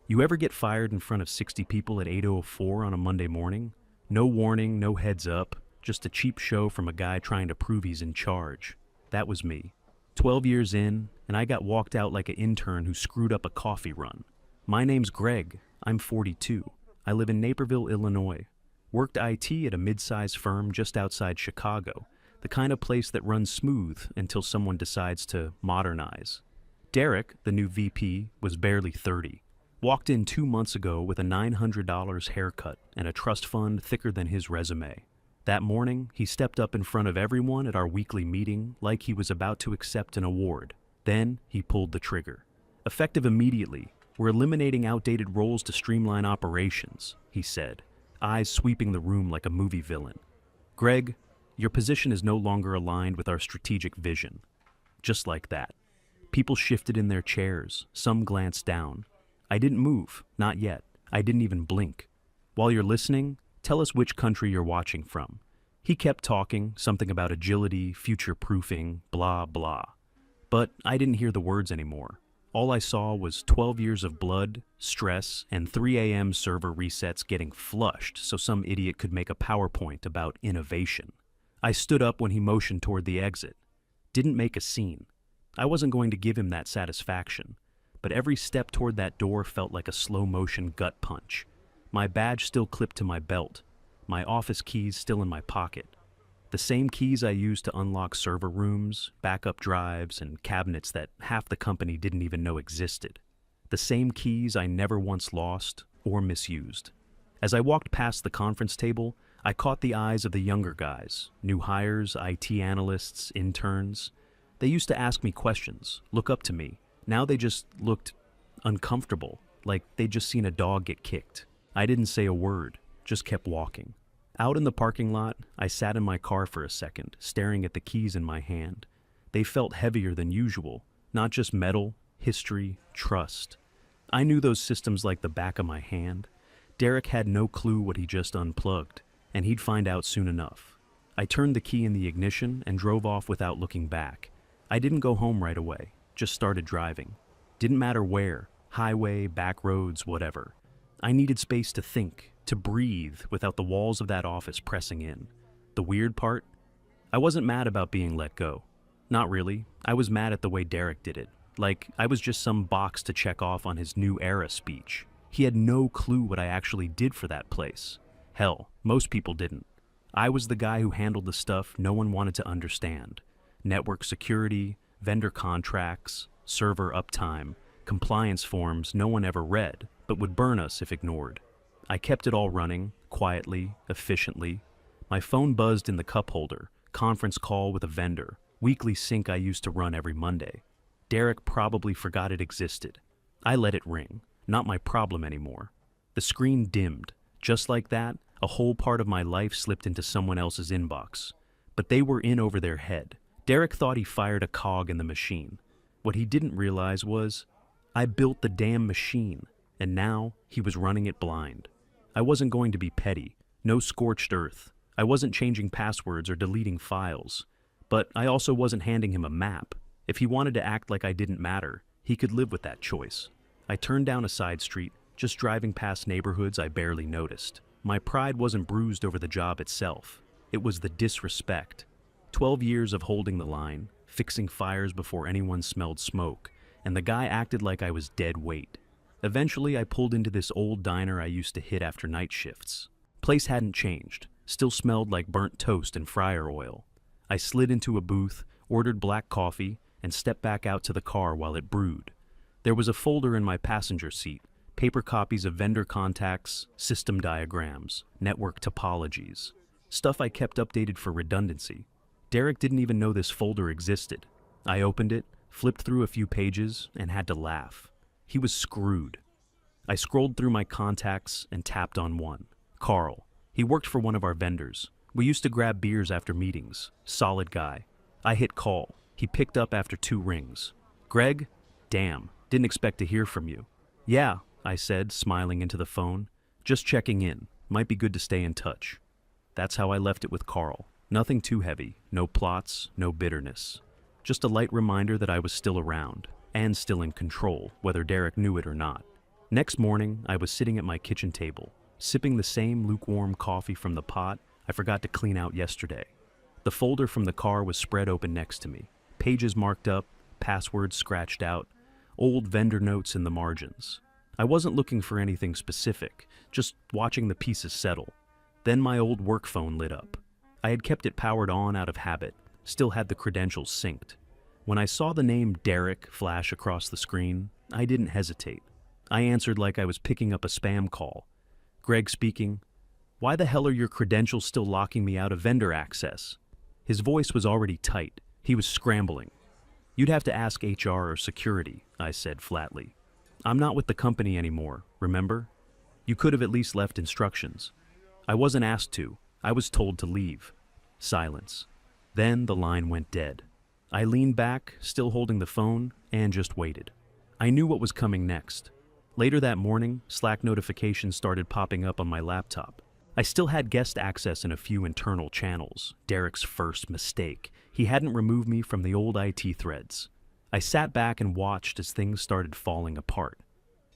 You ever get fired in front of 60 people at 8:04 on a Monday morning? No warning, no heads up, just a cheap show from a guy trying to prove he's in charge. That was me. 12 years in, and I got walked out like an intern who screwed up a coffee run. My name's Greg. I'm 42. I live in Naperville, Illinois. Worked IT at a mid-sized firm just outside Chicago, the kind of place that runs smooth until someone decides to modernize. Derek, the new VP, was barely 30. Walked in 2 months ago with a $900 haircut and a trust fund thicker than his resume. That morning, he stepped up in front of everyone at our weekly meeting like he was about to accept an award. Then, he pulled the trigger. Effective immediately, we're eliminating outdated roles to streamline operations, he said, eyes sweeping the room like a movie villain. Greg, your position is no longer aligned with our strategic vision. Just like that. People shifted in their chairs, some glanced down. I didn't move, not yet. I didn't even blink. While you're listening, tell us which country you're watching from. He kept talking, something about agility, future-proofing, blah, blah. But I didn't hear the words anymore. All I saw was 12 years of blood, stress, and 3 a.m. server resets getting flushed so some idiot could make a PowerPoint about innovation. I stood up when he motioned toward the exit. Didn't make a scene. I wasn't going to give him that satisfaction. But every step toward that door felt like a slow-motion gut punch. My badge still clipped to my belt. My office keys still in my pocket. The same keys I used to unlock server rooms, backup drives, and cabinets that half the company didn't even know existed. The same keys I never once lost or misused. As I walked past the conference table, I caught the eyes of the younger guys, new hires, IT analysts, interns. They used to ask me questions, look up to me. Now they just looked uncomfortable, like they'd just seen a dog get kicked. I didn't say a word, just kept walking. Out in the parking lot, I sat in my car for a second, staring at the keys in my hand. They felt heavier than usual, not just metal, history, trust. I knew those systems like the back of my hand. Derek had no clue what he just unplugged, and he'd find out soon enough. I turned the key in the ignition and drove off without looking back. I didn't go home right away. Just started driving. Didn't matter where, highway, back roads, whatever. I needed space to think, to breathe without the walls of that office pressing in. The weird part? I wasn't mad about being let go. Not really. I was mad at the way Derek did it. Like I was just some box to check off on his new era speech. He had no clue what I actually did for that place. Hell, most people didn't. I was the guy who handled the stuff no one wanted to understand. Network security, vendor contracts, server uptime, compliance forms no one ever read, but would burn us if ignored. I kept it all running, quietly, efficiently. My phone buzzed in the cup holder, conference call with a vendor, weekly sync I used to run every Monday. Derek probably forgot it existed. I let it ring, not my problem anymore. The screen dimmed. Just like that, a whole part of my life slipped into someone else's inbox. But they were in over their head. Derek thought he fired a cog in the machine. What he didn't realize was, I built the damn machine, and now he was running it blind. I wasn't going to be petty, no scorched earth. I wasn't changing passwords or deleting files. But I also wasn't handing him a map. If he wanted to act like I didn't matter, he could live with that choice. I turned down a side street, just driving past neighborhoods I barely noticed. My pride wasn't bruised over the job itself. It was the disrespect. 12 years of holding the line, fixing fires before anyone smelled smoke, and the guy acted like I was dead weight. Eventually, I pulled into this old diner I used to hit after night shifts. Place hadn't changed, still smelled like burnt toast and fryer oil. I slid into a booth, ordered black coffee, and stepped back out to the car while it brewed. There was a folder in my passenger seat, paper copies of vendor contacts, system diagrams, network topologies, stuff I kept updated for redundancy. Derek didn't even know this folder existed. I opened it, flipped through a few pages, and had to laugh. He was screwed. I scrolled through my contacts and tapped on one. Carl. He worked for one of our vendors. We used to grab beers after meetings. Solid guy. I hit call. He picked up after 2 rings. Greg? Damn, didn't expect to hear from you. Yeah, I said, smiling into the phone. Just checking in. Might be good to stay in touch. That's how I left it with Carl. Nothing too heavy, no plots, no bitterness. Just a light reminder that I was still around, and still in control, whether Derek knew it or not. Next morning, I was sitting at my kitchen table, sipping the same lukewarm coffee from the pot I forgot to clean out yesterday. The folder from the car was spread open next to me, pages marked up, passwords scratched out, old vendor notes in the margins. I wasn't looking for anything specific, just watching the pieces settle. Then my old work phone lit up. I had kept it powered on out of habit, still had the credentials synced. When I saw the name Derek flash across the screen, I didn't hesitate. I answered like I was picking up a spam call. Greg speaking. Why the hell are your credentials still locking me out of vendor access? His voice was already tight. He was scrambling. You'd have to ask HR or security, I said flatly. I'm not with the company anymore, remember? You could have at least left instructions. I wasn't asked to. I was told to leave. Silence. Then the line went dead. I leaned back, still holding the phone, and just waited. I knew what was coming next. Later that morning, Slack notifications started popping up on my laptop. I still had guest access in a few internal channels. Derek's first mistake. He hadn't removed me from the old IT threads. I sat back and watched as things started falling apart.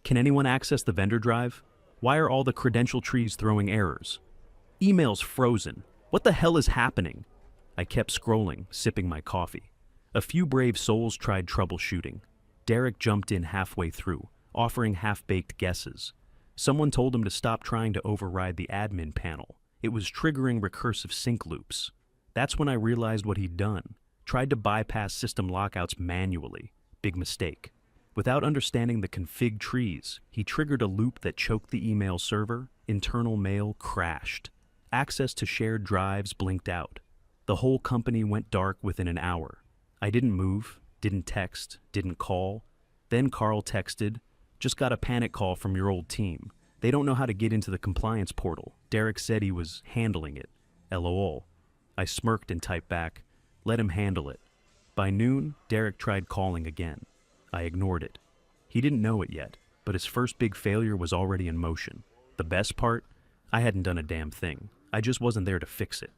Can anyone access the vendor drive? Why are all the credential trees throwing errors? Emails frozen. What the hell is happening? I kept scrolling, sipping my coffee. A few brave souls tried troubleshooting. Derek jumped in halfway through, offering half-baked guesses. Someone told him to stop trying to override the admin panel. It was triggering recursive sync loops. That's when I realized what he'd done. Tried to bypass system lockouts manually. Big mistake. Without understanding the config trees, he triggered a loop that choked the email server. Internal mail crashed. Access to shared drives blinked out. The whole company went dark within an hour. I didn't move, didn't text, didn't call. Then Carl texted, just got a panic call from your old team. They don't know how to get into the compliance portal. Derek said he was handling it. LOL. I smirked and typed back, let him handle it. By noon, Derek tried calling again. I ignored it. He didn't know it yet, but his first big failure was already in motion. The best part? I hadn't done a damn thing. I just wasn't there to fix it.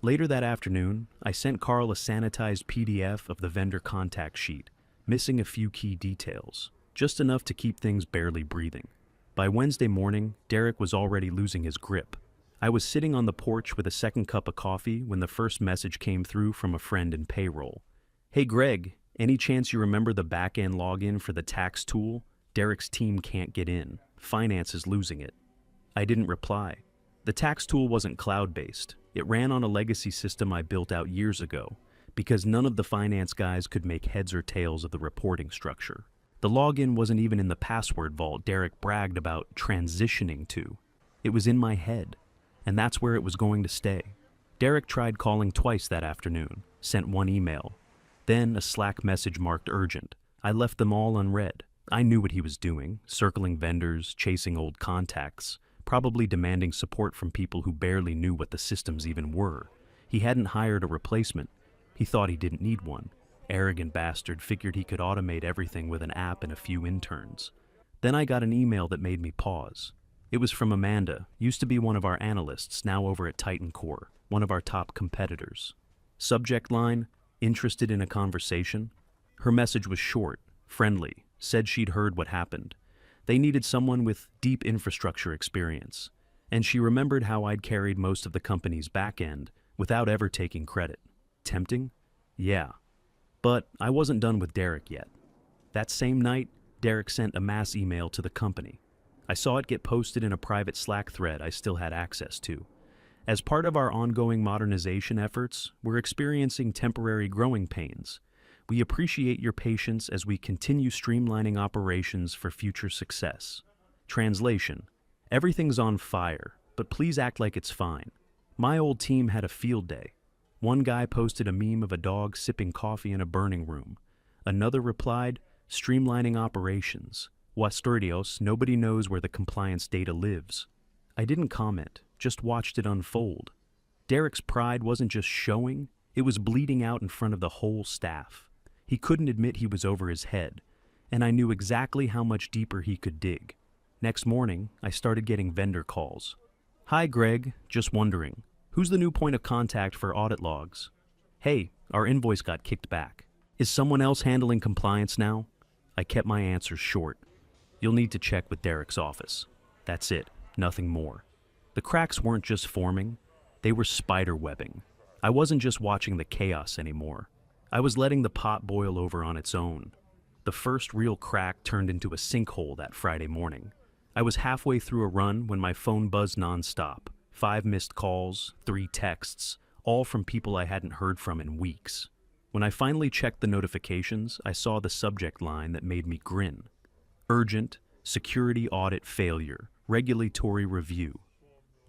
Later that afternoon, I sent Carl a sanitized PDF of the vendor contact sheet, missing a few key details, just enough to keep things barely breathing. By Wednesday morning, Derek was already losing his grip. I was sitting on the porch with a second cup of coffee when the first message came through from a friend in payroll. Hey Greg, any chance you remember the back-end login for the tax tool? Derek's team can't get in. Finance is losing it. I didn't reply. The tax tool wasn't cloud-based. It ran on a legacy system I built out years ago, because none of the finance guys could make heads or tails of the reporting structure. The login wasn't even in the password vault Derek bragged about transitioning to. It was in my head, and that's where it was going to stay. Derek tried calling twice that afternoon, sent one email. Then a Slack message marked urgent. I left them all unread. I knew what he was doing, circling vendors, chasing old contacts, probably demanding support from people who barely knew what the systems even were. He hadn't hired a replacement. He thought he didn't need one. Arrogant bastard figured he could automate everything with an app and a few interns. Then I got an email that made me pause. It was from Amanda, used to be one of our analysts, now over at Titan Core, one of our top competitors. Subject line, interested in a conversation? Her message was short, friendly, said she'd heard what happened. They needed someone with deep infrastructure experience, and she remembered how I'd carried most of the company's back end without ever taking credit. Tempting? Yeah. But I wasn't done with Derek yet. That same night, Derek sent a mass email to the company. I saw it get posted in a private Slack thread I still had access to. As part of our ongoing modernization efforts, we're experiencing temporary growing pains. We appreciate your patience as we continue streamlining operations for future success. Translation: everything's on fire, but please act like it's fine. My old team had a field day. One guy posted a meme of a dog sipping coffee in a burning room. Another replied, streamlining operations. Wasturdios, nobody knows where the compliance data lives. I didn't comment, just watched it unfold. Derek's pride wasn't just showing, it was bleeding out in front of the whole staff. He couldn't admit he was over his head, and I knew exactly how much deeper he could dig. Next morning, I started getting vendor calls. Hi Greg, just wondering, who's the new point of contact for audit logs? Hey, our invoice got kicked back. Is someone else handling compliance now? I kept my answers short. You'll need to check with Derek's office. That's it, nothing more. The cracks weren't just forming, they were spiderwebbing. I wasn't just watching the chaos anymore. I was letting the pot boil over on its own. The first real crack turned into a sinkhole that Friday morning. I was halfway through a run when my phone buzzed nonstop. 5 missed calls, 3 texts, all from people I hadn't heard from in weeks. When I finally checked the notifications, I saw the subject line that made me grin. Urgent, security audit failure, regulatory review.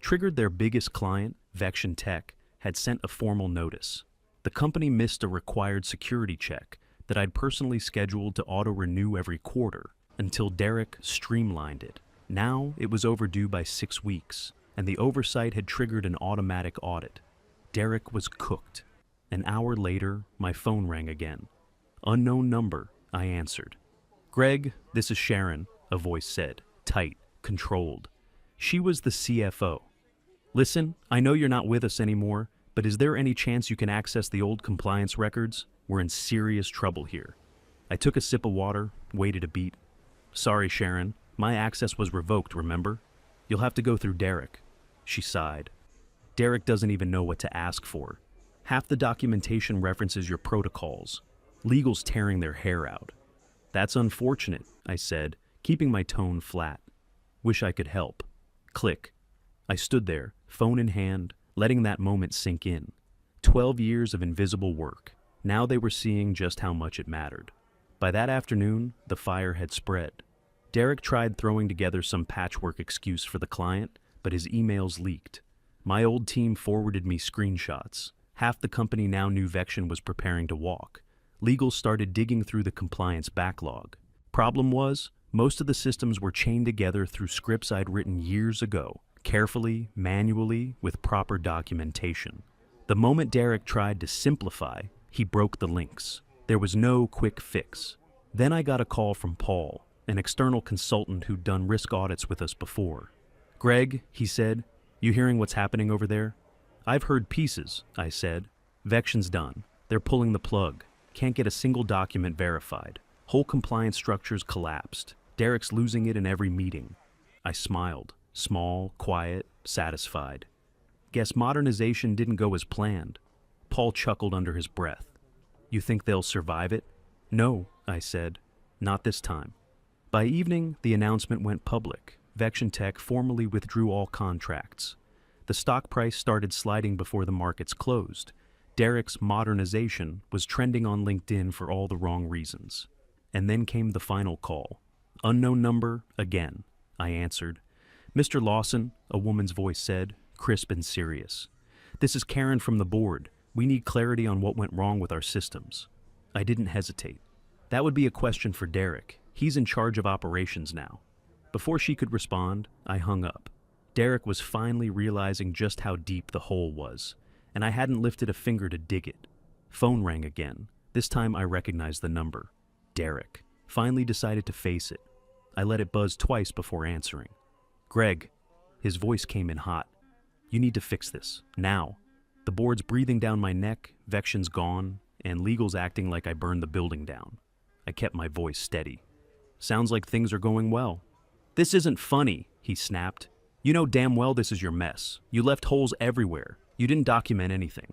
Triggered their biggest client, Vection Tech, had sent a formal notice. The company missed a required security check that I'd personally scheduled to auto-renew every quarter until Derek streamlined it. Now it was overdue by 6 weeks, and the oversight had triggered an automatic audit. Derek was cooked. An hour later, my phone rang again. Unknown number, I answered. "Greg, this is Sharon," a voice said, tight, controlled. She was the CFO. "Listen, I know you're not with us anymore, but is there any chance you can access the old compliance records? We're in serious trouble here." I took a sip of water, waited a beat. "Sorry, Sharon, my access was revoked, remember? You'll have to go through Derek." She sighed. "Derek doesn't even know what to ask for. Half the documentation references your protocols. Legal's tearing their hair out." "That's unfortunate," I said, keeping my tone flat. "Wish I could help." Click. I stood there, phone in hand, letting that moment sink in. 12 years of invisible work. Now they were seeing just how much it mattered. By that afternoon, the fire had spread. Derek tried throwing together some patchwork excuse for the client, but his emails leaked. My old team forwarded me screenshots. Half the company now knew Vection was preparing to walk. Legal started digging through the compliance backlog. Problem was, most of the systems were chained together through scripts I'd written years ago, carefully, manually, with proper documentation. The moment Derek tried to simplify, he broke the links. There was no quick fix. Then I got a call from Paul, an external consultant who'd done risk audits with us before. "Greg," he said, "you hearing what's happening over there?" "I've heard pieces," I said. "Vection's done. They're pulling the plug. Can't get a single document verified. Whole compliance structure's collapsed. Derek's losing it in every meeting." I smiled, small, quiet, satisfied. "Guess modernization didn't go as planned." Paul chuckled under his breath. "You think they'll survive it?" "No," I said. "Not this time." By evening, the announcement went public. Vection Tech formally withdrew all contracts. The stock price started sliding before the markets closed. Derek's modernization was trending on LinkedIn for all the wrong reasons. And then came the final call. "Unknown number, again," I answered. "Mr. Lawson," a woman's voice said, crisp and serious. "This is Karen from the board. We need clarity on what went wrong with our systems." I didn't hesitate. That would be a question for Derek. He's in charge of operations now. Before she could respond, I hung up. Derek was finally realizing just how deep the hole was, and I hadn't lifted a finger to dig it. Phone rang again. This time I recognized the number. Derek. Finally decided to face it. I let it buzz twice before answering. "Greg." His voice came in hot. "You need to fix this, now. The board's breathing down my neck, Vection's gone, and legal's acting like I burned the building down." I kept my voice steady. "Sounds like things are going well." "This isn't funny," he snapped. "You know damn well this is your mess. You left holes everywhere. You didn't document anything."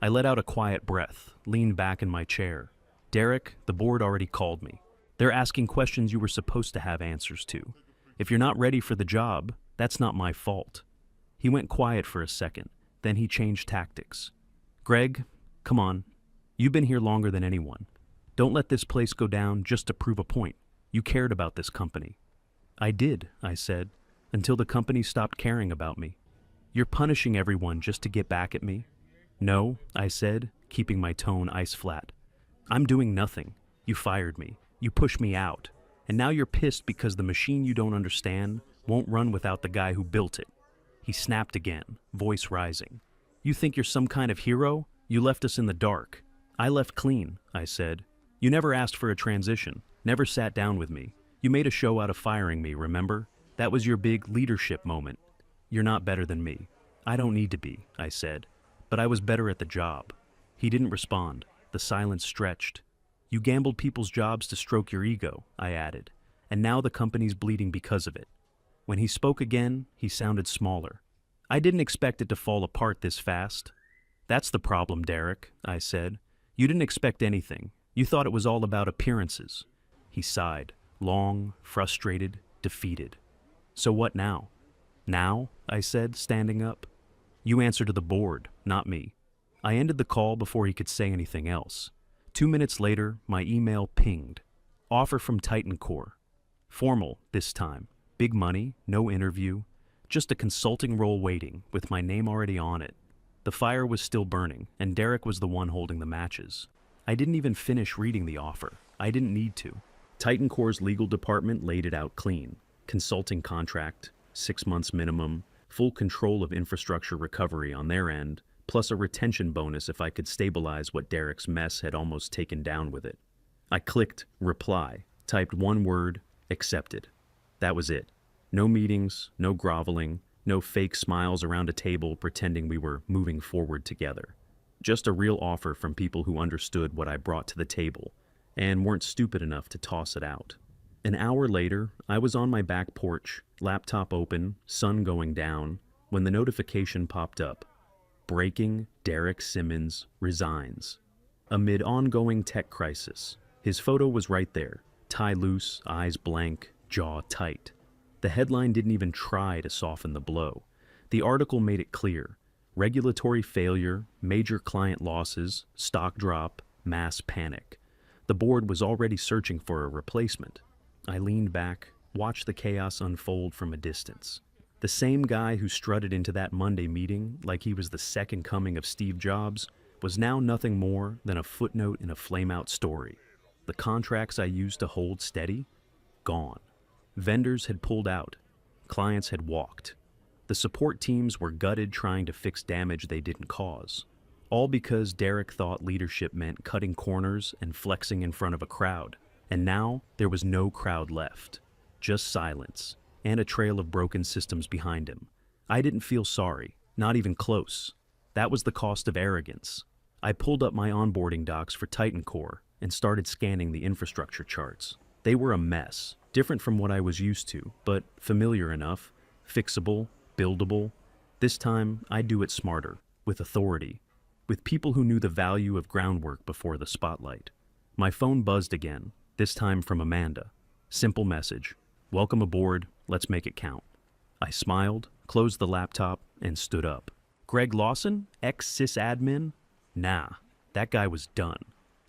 I let out a quiet breath, leaned back in my chair. "Derek, the board already called me. They're asking questions you were supposed to have answers to. If you're not ready for the job, that's not my fault." He went quiet for a second, then he changed tactics. "Greg, come on. You've been here longer than anyone. Don't let this place go down just to prove a point. You cared about this company." "I did," I said, "until the company stopped caring about me." "You're punishing everyone just to get back at me?" "No," I said, keeping my tone ice flat. "I'm doing nothing. You fired me. You pushed me out. And now you're pissed because the machine you don't understand won't run without the guy who built it." He snapped again, voice rising. "You think you're some kind of hero? You left us in the dark." "I left clean," I said. "You never asked for a transition, never sat down with me. You made a show out of firing me, remember? That was your big leadership moment. You're not better than me." "I don't need to be," I said. "But I was better at the job." He didn't respond. The silence stretched. "You gambled people's jobs to stroke your ego," I added. and now the company's bleeding because of it. When he spoke again, he sounded smaller. I didn't expect it to fall apart this fast. That's the problem, Derek, I said. You didn't expect anything. You thought it was all about appearances. He sighed, long, frustrated, defeated. So what now? Now, I said, standing up. You answer to the board, not me. I ended the call before he could say anything else. 2 minutes later, my email pinged. Offer from Titan Core. Formal this time. Big money, no interview. Just a consulting role waiting, with my name already on it. The fire was still burning, and Derek was the one holding the matches. I didn't even finish reading the offer. I didn't need to. Titan Core's legal department laid it out clean. Consulting contract, 6 months minimum, full control of infrastructure recovery on their end, plus a retention bonus if I could stabilize what Derek's mess had almost taken down with it. I clicked reply, typed one word, accepted. That was it. No meetings, no groveling, no fake smiles around a table pretending we were moving forward together. Just a real offer from people who understood what I brought to the table and weren't stupid enough to toss it out. An hour later, I was on my back porch, laptop open, sun going down, when the notification popped up. Breaking, Derek Simmons resigns. Amid ongoing tech crisis, his photo was right there, tie loose, eyes blank, jaw tight. The headline didn't even try to soften the blow. The article made it clear. Regulatory failure, major client losses, stock drop, mass panic. The board was already searching for a replacement. I leaned back, watched the chaos unfold from a distance. The same guy who strutted into that Monday meeting like he was the second coming of Steve Jobs was now nothing more than a footnote in a flame-out story. The contracts I used to hold steady? Gone. Vendors had pulled out. Clients had walked. The support teams were gutted trying to fix damage they didn't cause. All because Derek thought leadership meant cutting corners and flexing in front of a crowd. And now there was no crowd left. Just silence, and a trail of broken systems behind him. I didn't feel sorry, not even close. That was the cost of arrogance. I pulled up my onboarding docs for Titan Core and started scanning the infrastructure charts. They were a mess, different from what I was used to, but familiar enough, fixable, buildable. This time, I'd do it smarter, with authority, with people who knew the value of groundwork before the spotlight. My phone buzzed again, this time from Amanda. Simple message. Welcome aboard, let's make it count. I smiled, closed the laptop, and stood up. Greg Lawson, ex-sysadmin? Nah, that guy was done.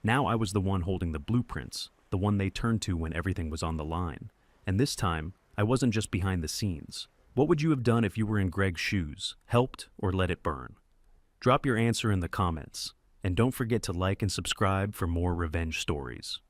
Now I was the one holding the blueprints, the one they turned to when everything was on the line. And this time, I wasn't just behind the scenes. What would you have done if you were in Greg's shoes? Helped or let it burn? Drop your answer in the comments. And don't forget to like and subscribe for more revenge stories.